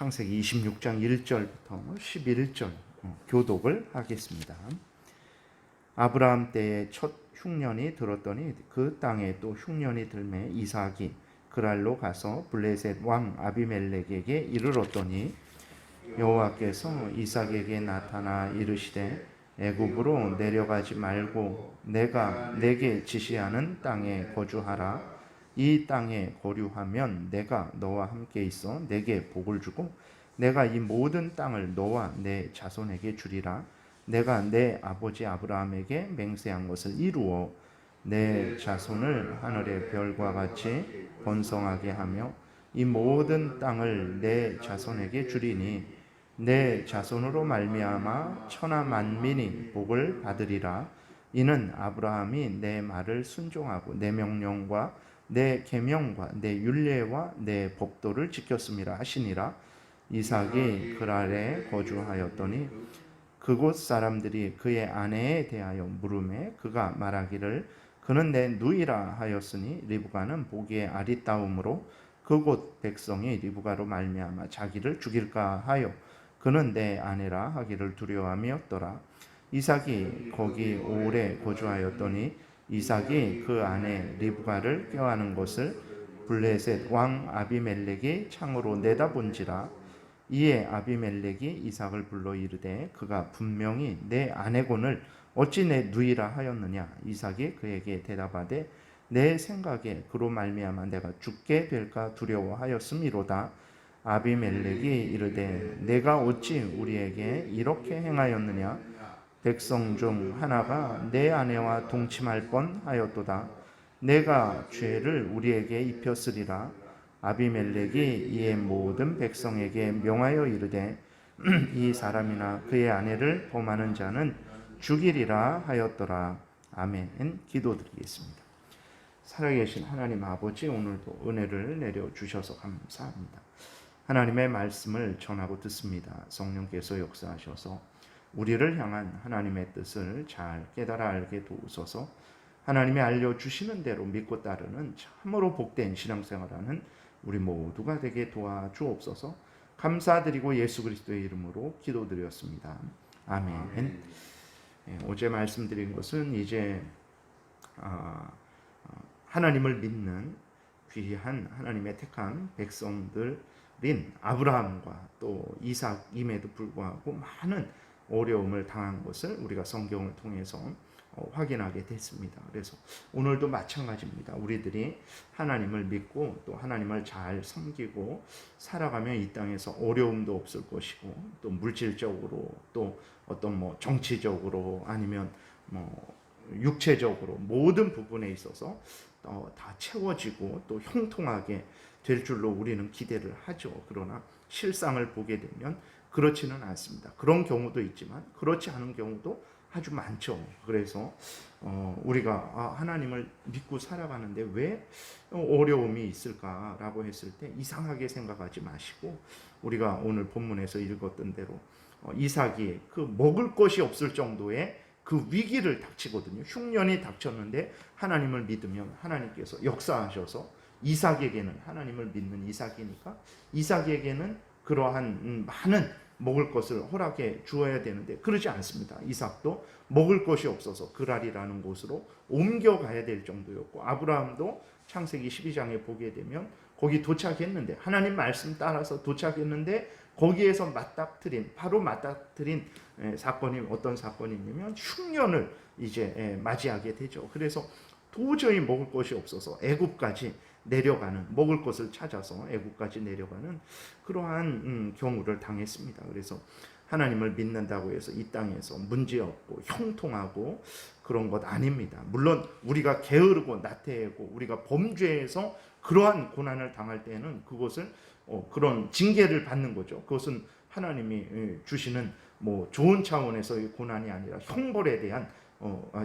창세기 26장 1절부터 11절 교독을 하겠습니다. 아브라함 때에 첫 흉년이 들었더니 그 땅에 또 흉년이 들매 이삭이 그랄로 가서 블레셋 왕 아비멜렉에게 이르렀더니 여호와께서 이삭에게 나타나 이르시되 애굽으로 내려가지 말고 내가 내게 지시하는 땅에 거주하라. 이 땅에 거류하면 내가 너와 함께 있어 내게 복을 주고 내가 이 모든 땅을 너와 내 자손에게 주리라. 내가 내 아버지 아브라함에게 맹세한 것을 이루어 내 자손을 하늘의 별과 같이 번성하게 하며 이 모든 땅을 내 자손에게 주리니 내 자손으로 말미암아 천하 만민이 복을 받으리라. 이는 아브라함이 내 말을 순종하고 내 명령과 내 계명과 내 율례와 내 법도를 지켰음이라 하시니라. 이삭이 그랄에 거주하였더니 그곳 사람들이 그의 아내에 대하여 물으매 그가 말하기를 그는 내 누이라 하였으니 리브가는 보기에 아리따움으로 그곳 백성이 리브가로 말미암아 자기를 죽일까 하여 그는 내 아내라 하기를 두려워함이었더라. 이삭이 거기 오래 거주하였더니 이삭이 그 아내 리브가를 껴안은 것을 블레셋 왕 아비멜렉이 창으로 내다본지라. 이에 아비멜렉이 이삭을 불러 이르되 그가 분명히 내 아내곤을 어찌 내 누이라 하였느냐. 이삭이 그에게 대답하되 내 생각에 그로 말미암아 내가 죽게 될까 두려워하였음이로다. 아비멜렉이 이르되 내가 어찌 우리에게 이렇게 행하였느냐. 백성 중 하나가 내 아내와 동침할 뻔하였도다. 내가 죄를 우리에게 입혔으리라. 아비멜렉이 이에 모든 백성에게 명하여 이르되 이 사람이나 그의 아내를 범하는 자는 죽이리라 하였더라. 아멘. 기도드리겠습니다. 살아계신 하나님 아버지, 오늘도 은혜를 내려주셔서 감사합니다. 하나님의 말씀을 전하고 듣습니다. 성령께서 역사하셔서 우리를 향한 하나님의 뜻을 잘 깨달아 알게 도우소서. 하나님이 알려주시는 대로 믿고 따르는 참으로 복된 신앙생활하는 우리 모두가 되게 도와주옵소서. 감사드리고 예수 그리스도의 이름으로 기도드렸습니다. 아멘. 어제 말씀드린 것은 이제 하나님을 믿는 귀한 하나님의 택한 백성들인 아브라함과 또 이삭임에도 불구하고 많은 어려움을 당한 것을 우리가 성경을 통해서 확인하게 됐습니다. 그래서 오늘도 마찬가지입니다. 우리들이 하나님을 믿고 또 하나님을 잘 섬기고 살아가면 이 땅에서 어려움도 없을 것이고 또 물질적으로 또 어떤 정치적으로 아니면 육체적으로 모든 부분에 있어서 다 채워지고 또 형통하게 될 줄로 우리는 기대를 하죠. 그러나 실상을 보게 되면 그렇지는 않습니다. 그런 경우도 있지만 그렇지 않은 경우도 아주 많죠. 그래서 우리가 하나님을 믿고 살아가는데 왜 어려움이 있을까라고 했을 때 이상하게 생각하지 마시고 우리가 오늘 본문에서 읽었던 대로 이삭이 그 먹을 것이 없을 정도의 그 위기를 닥치거든요. 흉년이 닥쳤는데 하나님을 믿으면 하나님께서 역사하셔서 이삭에게는 하나님을 믿는 이삭이니까 이삭에게는 그러한 많은 먹을 것을 허락해 주어야 되는데 그러지 않습니다. 이삭도 먹을 것이 없어서 그랄이라는 곳으로 옮겨가야 될 정도였고 사람도 창세기 12장에 보게 되면 거기 도착했는데 하나님 말씀 따라서 도착했는데 거기에서 바로 맞닥뜨린 사건이 어떤 사건이냐면 흉년을 이제 맞이하게 되죠. 그래서 도저히 먹을 것이 없어서 애굽까지 내려가는 먹을 것을 찾아서 애굽까지 내려가는 그러한 경우를 당했습니다. 그래서 하나님을 믿는다고 해서 이 땅에서 문제없고 형통하고 그런 것 아닙니다. 물론 우리가 게으르고 나태하고 우리가 범죄해서 그러한 고난을 당할 때는 그것을 그런 징계를 받는 거죠. 그것은 하나님이 주시는 좋은 차원에서의 고난이 아니라 형벌에 대한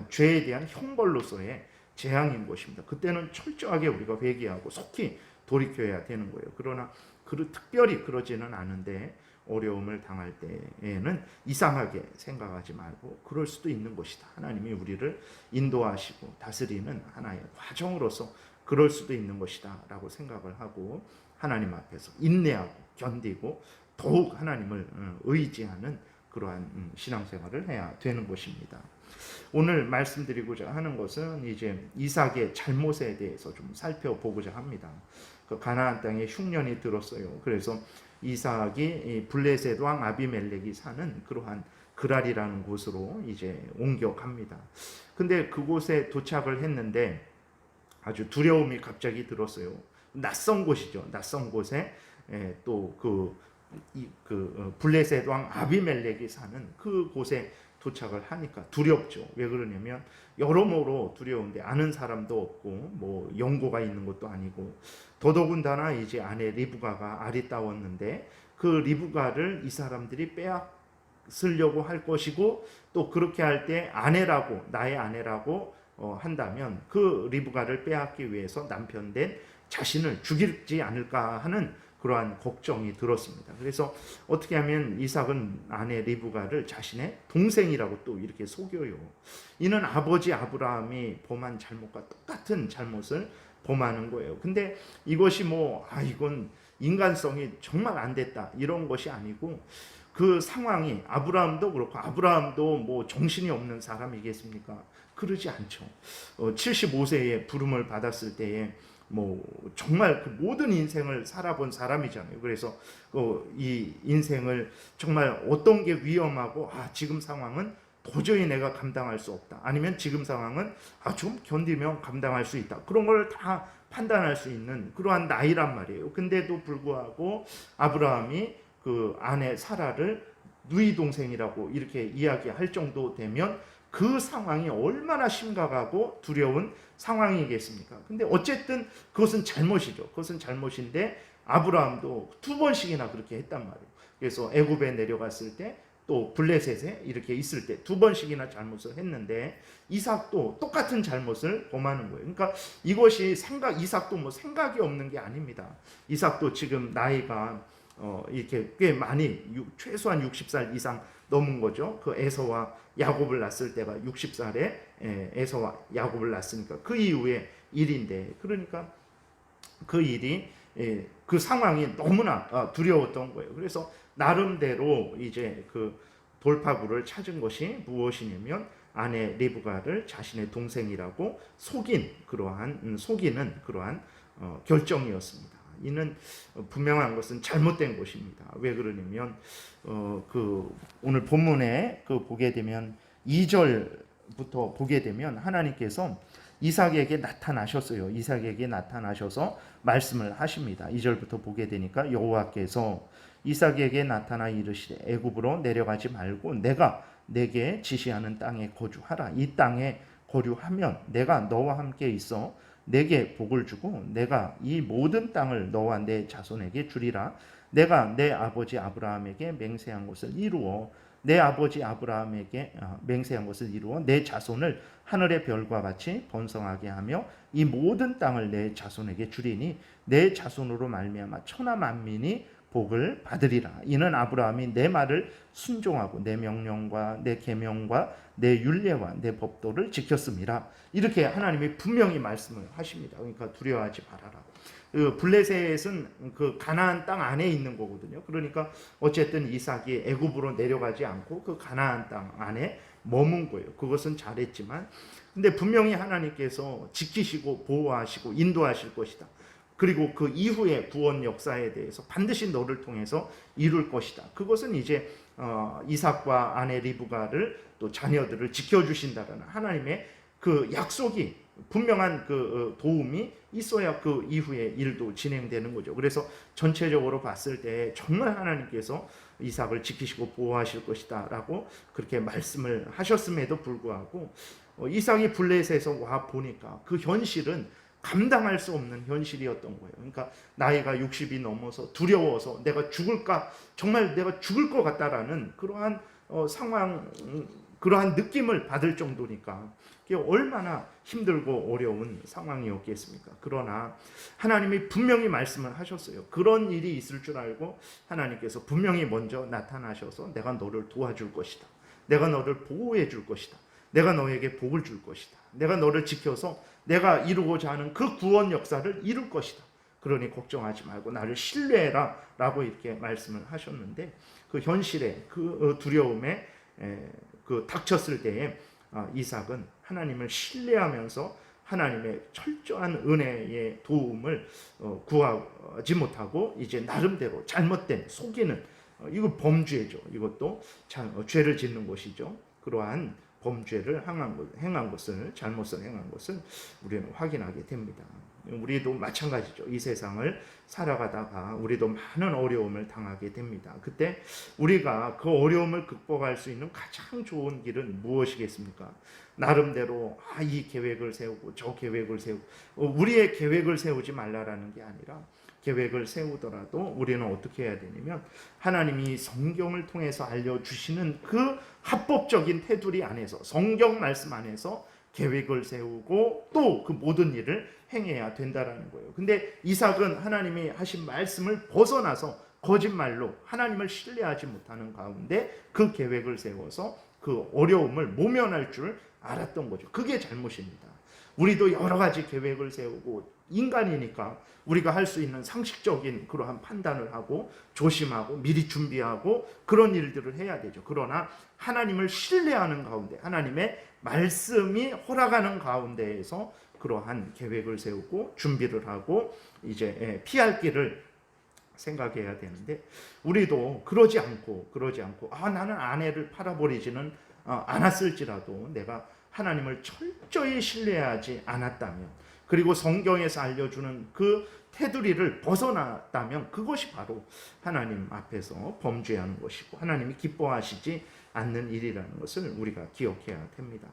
죄에 대한 형벌로서의 재앙인 것입니다. 그때는 철저하게 우리가 회개하고 속히 돌이켜야 되는 거예요. 그러나 특별히 그러지는 않은데 어려움을 당할 때에는 이상하게 생각하지 말고 그럴 수도 있는 것이다. 하나님이 우리를 인도하시고 다스리는 하나의 과정으로서 그럴 수도 있는 것이다 라고 생각을 하고 하나님 앞에서 인내하고 견디고 더욱 하나님을 의지하는 그러한 신앙생활을 해야 되는 것입니다. 오늘 말씀드리고자 하는 것은 이제 이삭의 잘못에 대해서 좀 살펴보고자 합니다. 그 가나안 땅에 흉년이 들었어요. 그래서 이삭이 블레셋 왕 아비멜렉이 사는 그러한 그랄이라는 곳으로 이제 옮겨갑니다. 근데 그곳에 도착을 했는데 아주 두려움이 갑자기 들었어요. 낯선 곳이죠. 낯선 곳에 또 블레셋 왕 아비멜렉이 사는 그 곳에 도착을 하니까 두렵죠. 왜 그러냐면 여러모로 두려운데 아는 사람도 없고 뭐 연고가 있는 것도 아니고 더더군다나 이제 아내 리브가가 아리따웠는데 그 리브가를 이 사람들이 빼앗으려고 할 것이고 또 그렇게 할 때 아내라고 나의 아내라고 한다면 그 리브가를 빼앗기 위해서 남편 된 자신을 죽이지 않을까 하는 그러한 걱정이 들었습니다. 그래서 어떻게 하면 이삭은 아내 리브가를 자신의 동생이라고 또 이렇게 속여요. 이는 아버지 아브라함이 범한 잘못과 똑같은 잘못을 범하는 거예요. 근데 이것이 이건 인간성이 정말 안 됐다 이런 것이 아니고 그 상황이 아브라함도 그렇고 아브라함도 뭐 정신이 없는 사람이겠습니까? 그러지 않죠. 75세에 부름을 받았을 때에 뭐 정말 그 모든 인생을 살아본 사람이잖아요. 그래서 이 인생을 정말 어떤 게 위험하고 지금 상황은 도저히 내가 감당할 수 없다. 아니면 지금 상황은 좀 견디면 감당할 수 있다. 그런 걸 다 판단할 수 있는 그러한 나이란 말이에요. 근데도 불구하고 아브라함이 그 아내 사라를 누이 동생이라고 이렇게 이야기할 정도 되면 그 상황이 얼마나 심각하고 두려운 상황이겠습니까? 근데 어쨌든 그것은 잘못이죠. 그것은 잘못인데 아브라함도 2번씩이나 그렇게 했단 말이에요. 그래서 애굽에 내려갔을 때 또 블레셋에 이렇게 있을 때 2번씩이나 잘못을 했는데 이삭도 똑같은 잘못을 범하는 거예요. 그러니까 이것이 이삭도 뭐 생각이 없는 게 아닙니다. 이삭도 지금 나이가 이렇게 꽤 많이 최소한 60살 이상 넘은 거죠. 그 에서와 야곱을 낳았을 때가 60살에 에서와 야곱을 낳았으니까 그 이후의 일인데 그러니까 그 일이 그 상황이 너무나 두려웠던 거예요. 그래서 나름대로 이제 그 돌파구를 찾은 것이 무엇이냐면 아내 리브가를 자신의 동생이라고 속이는 그러한 결정이었습니다. 이는 분명한 것은 잘못된 것입니다. 왜 그러냐면 오늘 본문에 보게 되면 2절부터 보게 되면 하나님께서 이삭에게 나타나셨어요. 이삭에게 나타나셔서 말씀을 하십니다. 2절부터 보게 되니까 여호와께서 이삭에게 나타나 이르시되 애굽으로 내려가지 말고 내가 내게 지시하는 땅에 거주하라. 이 땅에 거류하면 내가 너와 함께 있어 내게 복을 주고 내가 이 모든 땅을 너와 내 자손에게 주리라. 내가 내 아버지 아브라함에게 맹세한 것을 이루어 내 아버지 아브라함에게 맹세한 것을 이루어 내 자손을 하늘의 별과 같이 번성하게 하며 이 모든 땅을 내 자손에게 주리니 내 자손으로 말미암아 천하 만민이 복을 받으리라. 이는 아브라함이 내 말을 순종하고 내 명령과 내 계명과 내 율례와 내 법도를 지켰습니다. 이렇게 하나님이 분명히 말씀을 하십니다. 그러니까 두려워하지 말아라. 블레셋은 그 가나안 땅 안에 있는 거거든요. 그러니까 어쨌든 이삭이 애굽으로 내려가지 않고 그 가나안 땅 안에 머문 거예요. 그것은 잘했지만 근데 분명히 하나님께서 지키시고 보호하시고 인도하실 것이다. 그리고 그 이후의 구원 역사에 대해서 반드시 너를 통해서 이룰 것이다. 그것은 이제 이삭과 아내 리브가를 또 자녀들을 지켜주신다라는 하나님의 그 약속이 분명한 그 도움이 있어야 그 이후의 일도 진행되는 거죠. 그래서 전체적으로 봤을 때 정말 하나님께서 이삭을 지키시고 보호하실 것이다 라고 그렇게 말씀을 하셨음에도 불구하고 이삭이 블레셋에서 와 보니까 그 현실은 감당할 수 없는 현실이었던 거예요. 그러니까 나이가 60이 넘어서 두려워서 내가 죽을까, 정말 내가 죽을 것 같다라는 그러한 상황, 그러한 느낌을 받을 정도니까 그게 얼마나 힘들고 어려운 상황이었겠습니까? 그러나 하나님이 분명히 말씀을 하셨어요. 그런 일이 있을 줄 알고 하나님께서 분명히 먼저 나타나셔서 내가 너를 도와줄 것이다. 내가 너를 보호해 줄 것이다. 내가 너에게 복을 줄 것이다. 내가 너를 지켜서 내가 이루고자 하는 그 구원 역사를 이룰 것이다. 그러니 걱정하지 말고 나를 신뢰해라 라고 이렇게 말씀을 하셨는데, 그 현실에 그 두려움에 그 닥쳤을 때에 이삭은 하나님을 신뢰하면서 하나님의 철저한 은혜의 도움을 구하지 못하고 이제 나름대로 잘못된 속이는, 이거 범죄죠. 이것도 죄를 짓는 것이죠. 그러한 범죄를 행한 것을, 잘못을 행한 것을 우리는 확인하게 됩니다. 우리도 마찬가지죠. 이 세상을 살아가다가 우리도 많은 어려움을 당하게 됩니다. 그때 우리가 그 어려움을 극복할 수 있는 가장 좋은 길은 무엇이겠습니까? 나름대로 이 계획을 세우고 저 계획을 세우고, 우리의 계획을 세우지 말라라는 게 아니라, 계획을 세우더라도 우리는 어떻게 해야 되냐면 하나님이 성경을 통해서 알려주시는 그 합법적인 테두리 안에서, 성경 말씀 안에서 계획을 세우고 또 그 모든 일을 행해야 된다라는 거예요. 근데 이삭은 하나님이 하신 말씀을 벗어나서 거짓말로 하나님을 신뢰하지 못하는 가운데 그 계획을 세워서 그 어려움을 모면할 줄 알았던 거죠. 그게 잘못입니다. 우리도 여러 가지 계획을 세우고, 인간이니까 우리가 할 수 있는 상식적인 그러한 판단을 하고 조심하고 미리 준비하고 그런 일들을 해야 되죠. 그러나 하나님을 신뢰하는 가운데, 하나님의 말씀이 허락하는 가운데에서 그러한 계획을 세우고 준비를 하고 이제 피할 길을 생각해야 되는데, 우리도 그러지 않고 나는 아내를 팔아버리지는 않았을지라도 내가 하나님을 철저히 신뢰하지 않았다면, 그리고 성경에서 알려주는 그 테두리를 벗어났다면 그것이 바로 하나님 앞에서 범죄하는 것이고 하나님이 기뻐하시지 않는 일이라는 것을 우리가 기억해야 됩니다.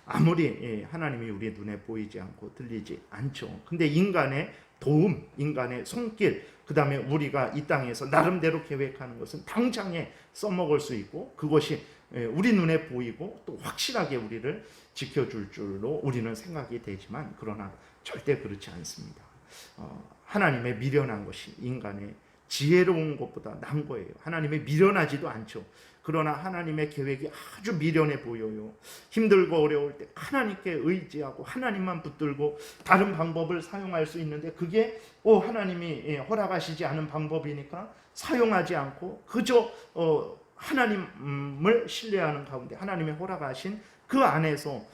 아무리 하나님이 우리 눈에 보이지 않고 들리지 않죠. 근데 인간의 도움, 인간의 손길, 그 다음에 우리가 이 땅에서 나름대로 계획하는 것은 당장에 써먹을 수 있고, 그것이 우리 눈에 보이고 또 확실하게 우리를 지켜줄 줄로 우리는 생각이 되지만, 그러나 절대 그렇지 않습니다. 하나님의 미련한 것이 인간의 지혜로운 것보다 난 거예요. 하나님의 미련하지도 않죠. 그러나 하나님의 계획이 아주 미련해 보여요. 힘들고 어려울 때 하나님께 의지하고 하나님만 붙들고 다른 방법을 사용할 수 있는데, 그게 하나님이 허락하시지 않은 방법이니까 사용하지 않고 그저 하나님을 신뢰하는 가운데 하나님이 허락하신 그 안에서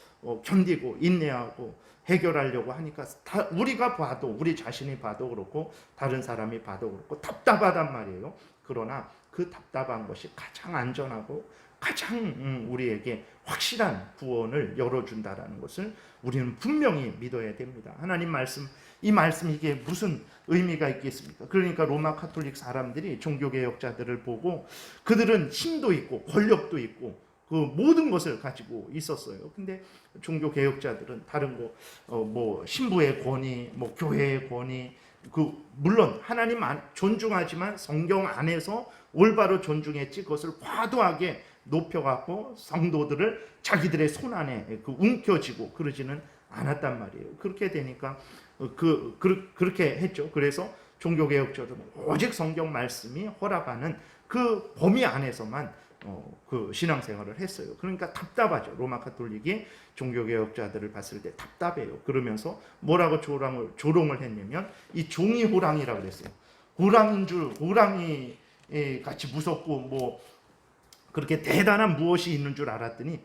견디고 인내하고 해결하려고 하니까 우리가 봐도, 우리 자신이 봐도 그렇고 다른 사람이 봐도 그렇고 답답하단 말이에요. 그러나 그 답답한 것이 가장 안전하고 가장 우리에게 확실한 구원을 열어준다라는 것을 우리는 분명히 믿어야 됩니다. 하나님 말씀, 이 말씀 이게 무슨 의미가 있겠습니까? 그러니까 로마 카톨릭 사람들이 종교개혁자들을 보고, 그들은 힘도 있고 권력도 있고 그 모든 것을 가지고 있었어요. 근데 종교개혁자들은 다른 뭐 신부의 권위, 뭐 교회의 권위, 물론 하나님 존중하지만 성경 안에서 올바로 존중했지, 그것을 과도하게 높여갖고 성도들을 자기들의 손 안에 움켜쥐고 그러지는 않았단 말이에요. 그렇게 되니까 그렇게 했죠. 그래서 종교개혁자들은 오직 성경 말씀이 허락하는 그 범위 안에서만 그 신앙생활을 했어요. 그러니까 답답하죠. 로마 카톨릭이 종교개혁자들을 봤을 때 답답해요. 그러면서 뭐라고 조롱을 했냐면, 이 종이 호랑이라고 그랬어요. 호랑이인 줄, 호랑이 같이 무섭고 뭐 그렇게 대단한 무엇이 있는 줄 알았더니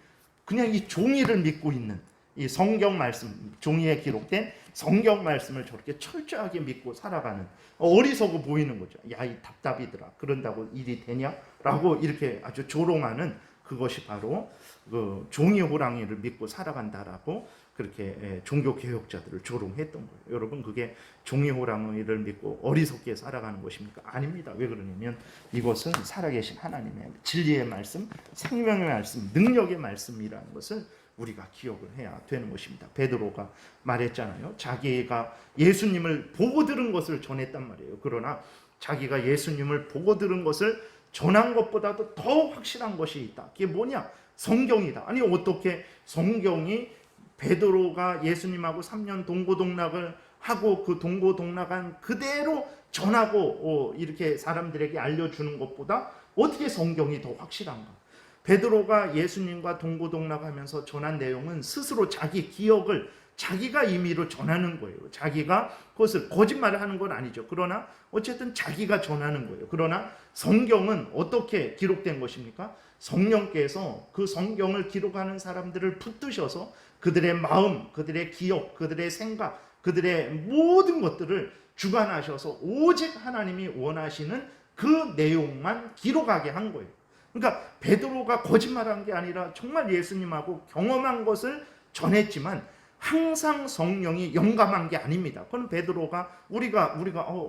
그냥 이 종이를 믿고 있는, 이 성경 말씀, 종이에 기록된 성경 말씀을 저렇게 철저하게 믿고 살아가는, 어리석어 보이는 거죠. 야, 이 답답이더라. 그런다고 일이 되냐? 라고 이렇게 아주 조롱하는, 그것이 바로 그 종이 호랑이를 믿고 살아간다라고 그렇게 종교개혁자들을 조롱했던 거예요. 여러분, 그게 종이 호랑이를 믿고 어리석게 살아가는 것입니까? 아닙니다. 왜 그러냐면 이것은 살아계신 하나님의 진리의 말씀, 생명의 말씀, 능력의 말씀이라는 것을 우리가 기억을 해야 되는 것입니다. 베드로가 말했잖아요. 자기가 예수님을 보고 들은 것을 전했단 말이에요. 그러나 자기가 예수님을 보고 들은 것을 전한 것보다도 더 확실한 것이 있다. 그게 뭐냐? 성경이다. 아니, 어떻게 성경이 베드로가 예수님하고 3년 동고동락을 하고 그 동고동락한 그대로 전하고 이렇게 사람들에게 알려주는 것보다 어떻게 성경이 더 확실한가? 베드로가 예수님과 동고동락하면서 전한 내용은 스스로 자기 기억을 자기가 임의로 전하는 거예요. 자기가 그것을 거짓말을 하는 건 아니죠. 그러나 어쨌든 자기가 전하는 거예요. 그러나 성경은 어떻게 기록된 것입니까? 성령께서 그 성경을 기록하는 사람들을 붙드셔서 그들의 마음, 그들의 기억, 그들의 생각, 그들의 모든 것들을 주관하셔서 오직 하나님이 원하시는 그 내용만 기록하게 한 거예요. 그러니까 베드로가 거짓말한 게 아니라 정말 예수님하고 경험한 것을 전했지만 항상 성령이 영감한 게 아닙니다. 그건 베드로가 우리가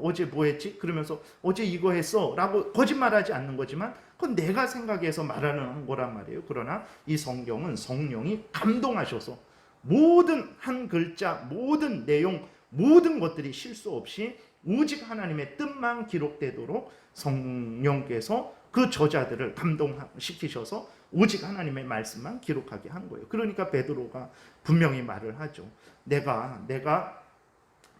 어제 뭐 했지? 그러면서 어제 이거 했어 라고 거짓말하지 않는 거지만 그건 내가 생각해서 말하는 거란 말이에요. 그러나 이 성경은 성령이 감동하셔서 모든 한 글자, 모든 내용, 모든 것들이 실수 없이 오직 하나님의 뜻만 기록되도록 성령께서 그 저자들을 감동시키셔서 오직 하나님의 말씀만 기록하게 한 거예요. 그러니까 베드로가 분명히 말을 하죠. 내가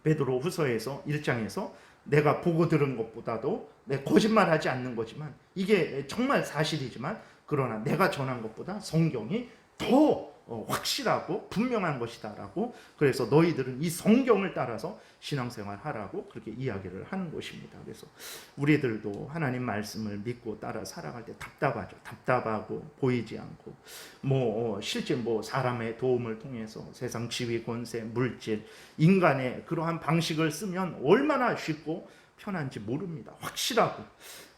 베드로 후서에서 1장에서 내가 보고 들은 것보다도 내 거짓말하지 않는 거지만 이게 정말 사실이지만 그러나 내가 전한 것보다 성경이 더 확실하고 분명한 것이다라고 그래서 너희들은 이 성경을 따라서 신앙생활 하라고 그렇게 이야기를 하는 것입니다. 그래서 우리들도 하나님 말씀을 믿고 따라 살아갈 때 답답하죠. 답답하고 보이지 않고 실제 사람의 도움을 통해서 세상 지위, 권세, 물질, 인간의 그러한 방식을 쓰면 얼마나 쉽고 편한지 모릅니다. 확실하고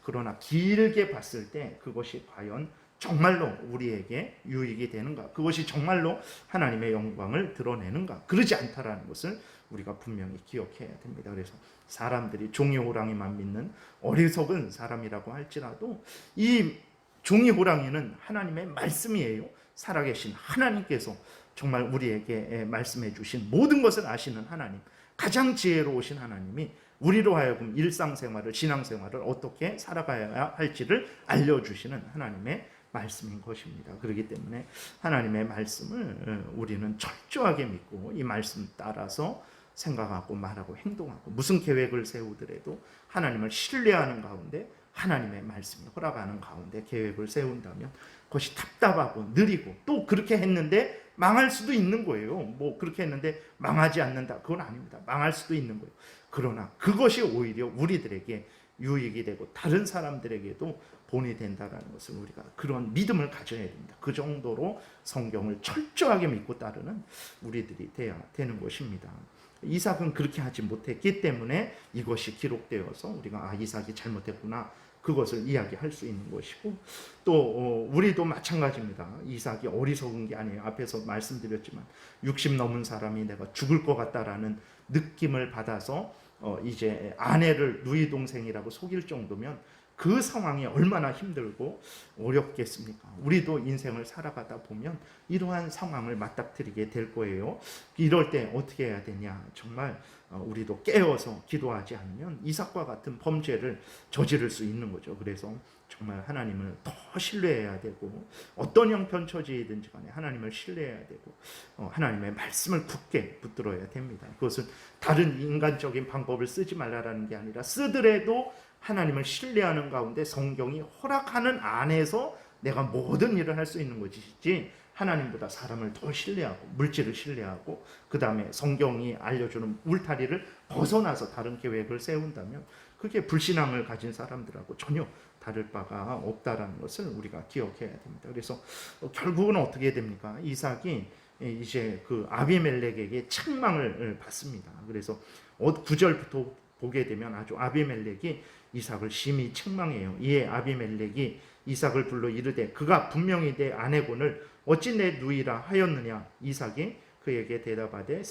그러나 길게 봤을 때 그것이 과연 정말로 우리에게 유익이 되는가? 그것이 정말로 하나님의 영광을 드러내는가? 그러지 않다라는 것을 우리가 분명히 기억해야 됩니다. 그래서 사람들이 종이 호랑이만 믿는 어리석은 사람이라고 할지라도 이 종이 호랑이는 하나님의 말씀이에요. 살아계신 하나님께서 정말 우리에게 말씀해 주신 모든 것을 아시는 하나님, 가장 지혜로우신 하나님이 우리로 하여금 일상생활을, 신앙생활을 어떻게 살아가야 할지를 알려주시는 하나님의 말씀인 것입니다. 그렇기 때문에 하나님의 말씀을 우리는 철저하게 믿고 이 말씀 따라서 생각하고 말하고 행동하고 무슨 계획을 세우더라도 하나님을 신뢰하는 가운데 하나님의 말씀이 허락하는 가운데 계획을 세운다면 그것이 답답하고 느리고 또 그렇게 했는데 망할 수도 있는 거예요. 그렇게 했는데 망하지 않는다. 그건 아닙니다. 망할 수도 있는 거예요. 그러나 그것이 오히려 우리들에게 유익이 되고 다른 사람들에게도 본이 된다라는 것을 우리가 그런 믿음을 가져야 됩니다. 그 정도로 성경을 철저하게 믿고 따르는 우리들이 돼야 되는 것입니다. 이삭은 그렇게 하지 못했기 때문에 이것이 기록되어서 우리가 이삭이 잘못했구나 그것을 이야기할 수 있는 것이고 또 우리도 마찬가지입니다. 이삭이 어리석은 게 아니에요. 앞에서 말씀드렸지만 60 넘은 사람이 내가 죽을 것 같다라는 느낌을 받아서 이제 아내를 누이 동생이라고 속일 정도면 그 상황이 얼마나 힘들고 어렵겠습니까? 우리도 인생을 살아가다 보면 이러한 상황을 맞닥뜨리게 될 거예요. 이럴 때 어떻게 해야 되냐? 정말 우리도 깨어서 기도하지 않으면 이삭과 같은 범죄를 저지를 수 있는 거죠. 그래서 정말 하나님을 더 신뢰해야 되고 어떤 형편 처지이든지 간에 하나님을 신뢰해야 되고 하나님의 말씀을 굳게 붙들어야 됩니다. 그것은 다른 인간적인 방법을 쓰지 말라라는 게 아니라 쓰더라도 하나님을 신뢰하는 가운데 성경이 허락하는 안에서 내가 모든 일을 할 수 있는 것이지 하나님보다 사람을 더 신뢰하고 물질을 신뢰하고 그 다음에 성경이 알려주는 울타리를 벗어나서 다른 계획을 세운다면 그게 불신앙을 가진 사람들하고 전혀 다를 바가 없다라는 것을 우리가 기억해야 됩니다. 그래서 결국은 어떻게 됩니까? 이삭이 이제 그 아비멜렉에게 책망을 받습니다. 그래서 9절부터 보게 되면 아주 아비멜렉이 이삭을 심히 책망해요. 이에 아비멜렉이 이삭을 불러 이르되 그가 분명히 내 아내군을 어찌 내 누이라 하였느냐. 이삭이 그에게 대답하되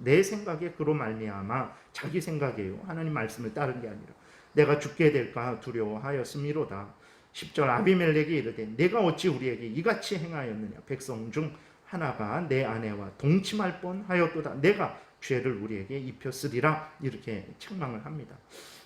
내 생각에 그로 말미암아 자기 생각이에요. 하나님 말씀을 따른 게 아니라 내가 죽게 될까 두려워하였음이로다. 10절 아비멜렉이 이르되 내가 어찌 우리에게 이같이 행하였느냐. 백성 중 하나가 내 아내와 동침할 뻔하였도다. 내가 죄를 우리에게 입혔으리라. 이렇게 책망을 합니다.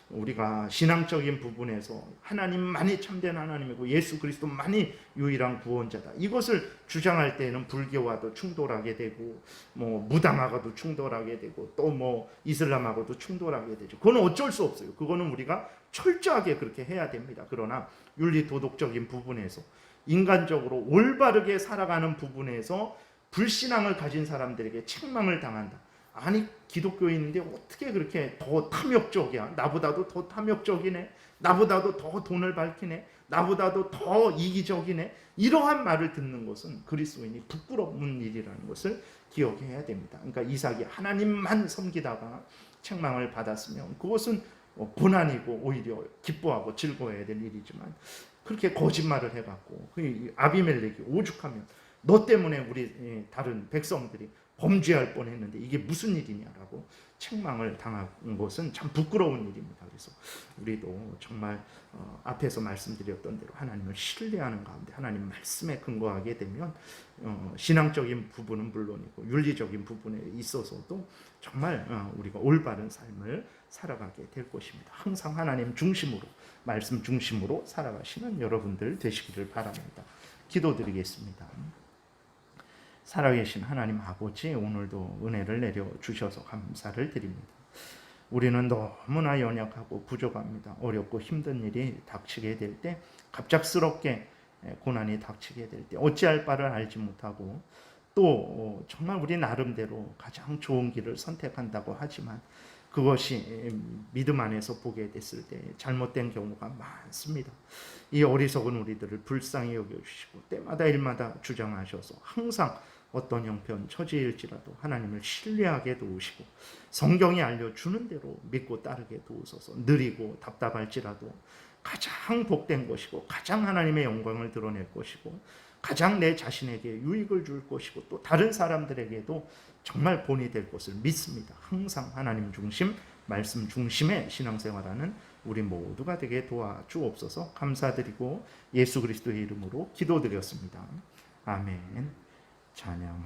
우리가 신앙적인 부분에서 하나님만이 참된 하나님이고 예수 그리스도만이 유일한 구원자다. 이것을 주장할 때는 불교와도 충돌하게 되고 무당하고도 충돌하게 되고 또 이슬람하고도 충돌하게 되죠. 그건 어쩔 수 없어요. 그거는 우리가 철저하게 그렇게 해야 됩니다. 그러나 윤리 도덕적인 부분에서 인간적으로 올바르게 살아가는 부분에서 불신앙을 가진 사람들에게 책망을 당한다. 아니 기독교인인데 어떻게 그렇게 더 탐욕적이야? 나보다도 더 탐욕적이네. 나보다도 더 돈을 밝히네. 나보다도 더 이기적이네. 이러한 말을 듣는 것은 그리스도인이 부끄러운 일이라는 것을 기억해야 됩니다. 그러니까 이삭이 하나님만 섬기다가 책망을 받았으면 그것은 고난이고 오히려 기뻐하고 즐거워해야 될 일이지만 그렇게 거짓말을 해갖고 아비멜렉이 오죽하면 너 때문에 우리 다른 백성들이 범죄할 뻔했는데 이게 무슨 일이냐라고 책망을 당한 것은 참 부끄러운 일입니다. 그래서 우리도 정말 앞에서 말씀드렸던 대로 하나님을 신뢰하는 가운데 하나님 말씀에 근거하게 되면 신앙적인 부분은 물론이고 윤리적인 부분에 있어서도 정말 우리가 올바른 삶을 살아가게 될 것입니다. 항상 하나님 중심으로 말씀 중심으로 살아가시는 여러분들 되시기를 바랍니다. 기도드리겠습니다. 살아계신 하나님 아버지, 오늘도 은혜를 내려주셔서 감사를 드립니다. 우리는 너무나 연약하고 부족합니다. 어렵고 힘든 일이 닥치게 될 때, 갑작스럽게 고난이 닥치게 될 때 어찌할 바를 알지 못하고 또 정말 우리 나름대로 가장 좋은 길을 선택한다고 하지만 그것이 믿음 안에서 보게 됐을 때 잘못된 경우가 많습니다. 이 어리석은 우리들을 불쌍히 여겨주시고 때마다 일마다 주장하셔서 항상 어떤 형편 처지일지라도 하나님을 신뢰하게 도우시고 성경이 알려주는 대로 믿고 따르게 도우소서. 느리고 답답할지라도 가장 복된 것이고 가장 하나님의 영광을 드러낼 것이고 가장 내 자신에게 유익을 줄 것이고 또 다른 사람들에게도 정말 본이 될 것을 믿습니다. 항상 하나님 중심, 말씀 중심의 신앙생활하는 우리 모두가 되게 도와주옵소서. 감사드리고 예수 그리스도의 이름으로 기도드렸습니다. 아멘. 찬양하